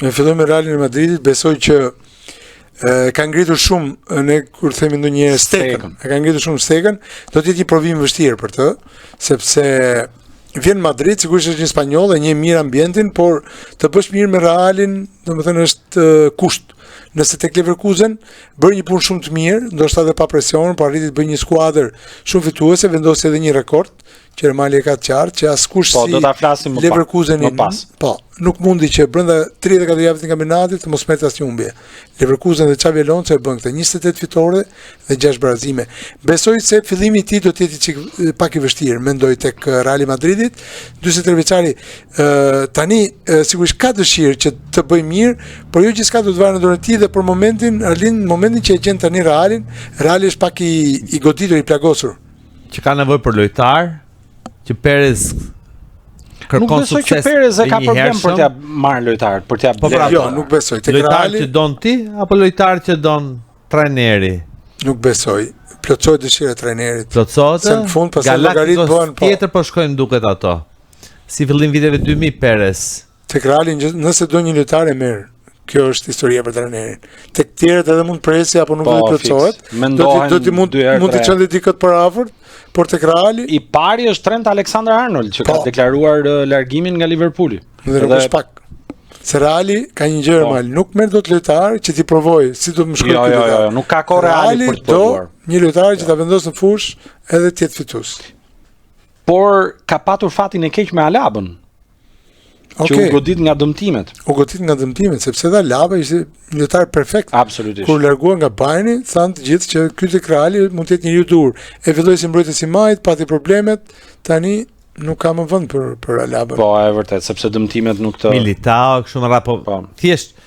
Ne fillojmë me Realin e Madridit, besoj që ka ngritur shumë, ne kur themi ndonjëherë stekën, ka ngritur shumë stekën, do të jetë një provim vështirë për të, sepse vjen Madrid, sigurisht është një spanjoll e njeh mirë ambientin, por të bësh mirë me Realin, domethënë është kusht. Nëse tek Leverkusen bëri një punë shumë të mirë, ndoshta edhe pa presion, por arriti të bëjë një skuadër shumë fituese, vendosi edhe një rekord që Ermali e ka të qartë, që askush si Leverkusenin, nuk mundi që brenda 34 javëve të kampionatit të mos merrte asnjë humbje. Leverkusen dhe Xavi Alonso e bën këtë 28 fitore dhe 6 barazime. Besoj se fillimi i tij do të jetë pak i vështirë, mendoj tek Real Madridit. 43 vjeçari tani sigurisht ka dëshirë që të bëjë mirë, por jo gjithçka do të varet në dorën e tij dhe për momentin, momentin që e gjen tani Realin, Reali është pak i goditur, i plagosur. Që ka nevojë për lojtar, që Perez kërkon sukses. Nuk besoj që Perez e ka problem për t'ia marrë lojtar, për t'ia blerë. Jo, nuk besoj. Lojtar që don ti apo lojtar që don trajneri? Nuk besoj. Plotësohet dëshira e trajnerit. Plotësohet. Se në fund pastaj llogarit bëhen tjetër po shkojnë duket ato. Si fillim viteve 2000 Perez. Tek Reali nëse do një lojtar e merr. Kjo është historia për trajnerin. Tek tjerët edhe mund presi apo nuk do të plotësohet. Do të mund të çon dikët për afërt. Por tek Reali i pari është Trent Alexander-Arnold që ka deklaruar largimin nga Liverpooli. Dhe nuk është pak. Se Reali ka një gjë normal, nuk merr dot lojtar që ti provoj, si do të më shkruaj këtë. Jo, nuk ka kohë Reali për të provuar. Një lojtar që ta vendos në fushë edhe të jetë fitues. Por ka patur fatin e keq me Alabën. Që u godit nga dëmtimet. U godit nga dëmtimet, sepse edhe Alaba ishte një lojtar perfekt. Absolutisht. Kur largua nga Bayerni, thanë të gjithë që ky tek Reali mund të jetë njeriu dur. E filloi si mbrojtës i majt, pati problemet, tani nuk ka më vend për Alabën. Po, e vërtet, sepse dëmtimet nuk të Militao kështu më rapo. Thjesht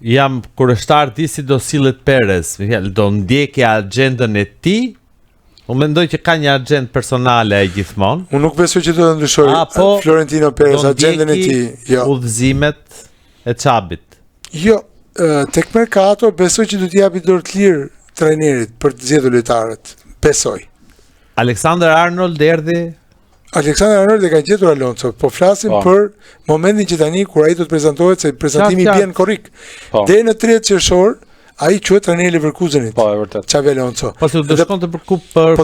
jam kurështar ti si do sillet Perez, do ndjekë agjendën e tij. Unë mendoj që ka një agent personale gjithmonë. Unë nuk besoj që do të ndryshoj Florentino Perez agjendën e tij. Jo. Udhëzimet e Xhabit. Jo, tek Mercato besoj që do t'i japi dorë të lirë trajnerit për të zgjedhur lojtarët. Besoj. Alexander-Arnold erdhi. Alexander-Arnold e ka gjetur Alonso, po flasim për momentin që tani kur ai do të prezantohet, se prezantimi bën korrik. Deri në 30 qershor ai quhet trajneri i Leverkusenit. Po, e vërtet. Xavi Alonso. Po se do shkonte për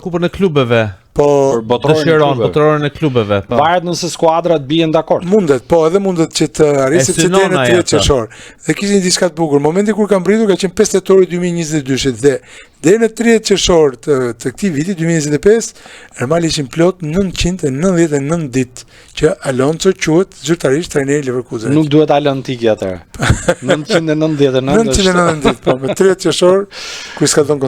kupën e klubeve. Po, botrorin e klubeve. Varet nëse skuadrat bien dakord. Mundet, po, edhe mundet që të arrisë që deri në 30 qershor. Dhe kishin diçka të bukur. Momenti kur ka mbritur ka qenë 5 tetori 2022 dhe deri në 30 qershor të këtij viti 2025, Ermali ishin plot 999 ditë që Alonso quhet zyrtarisht trajneri i Leverkusenit. Nuk duhet Alan Tiki atëherë. 999 ditë, po, me 30 qershor ku s'ka dhënë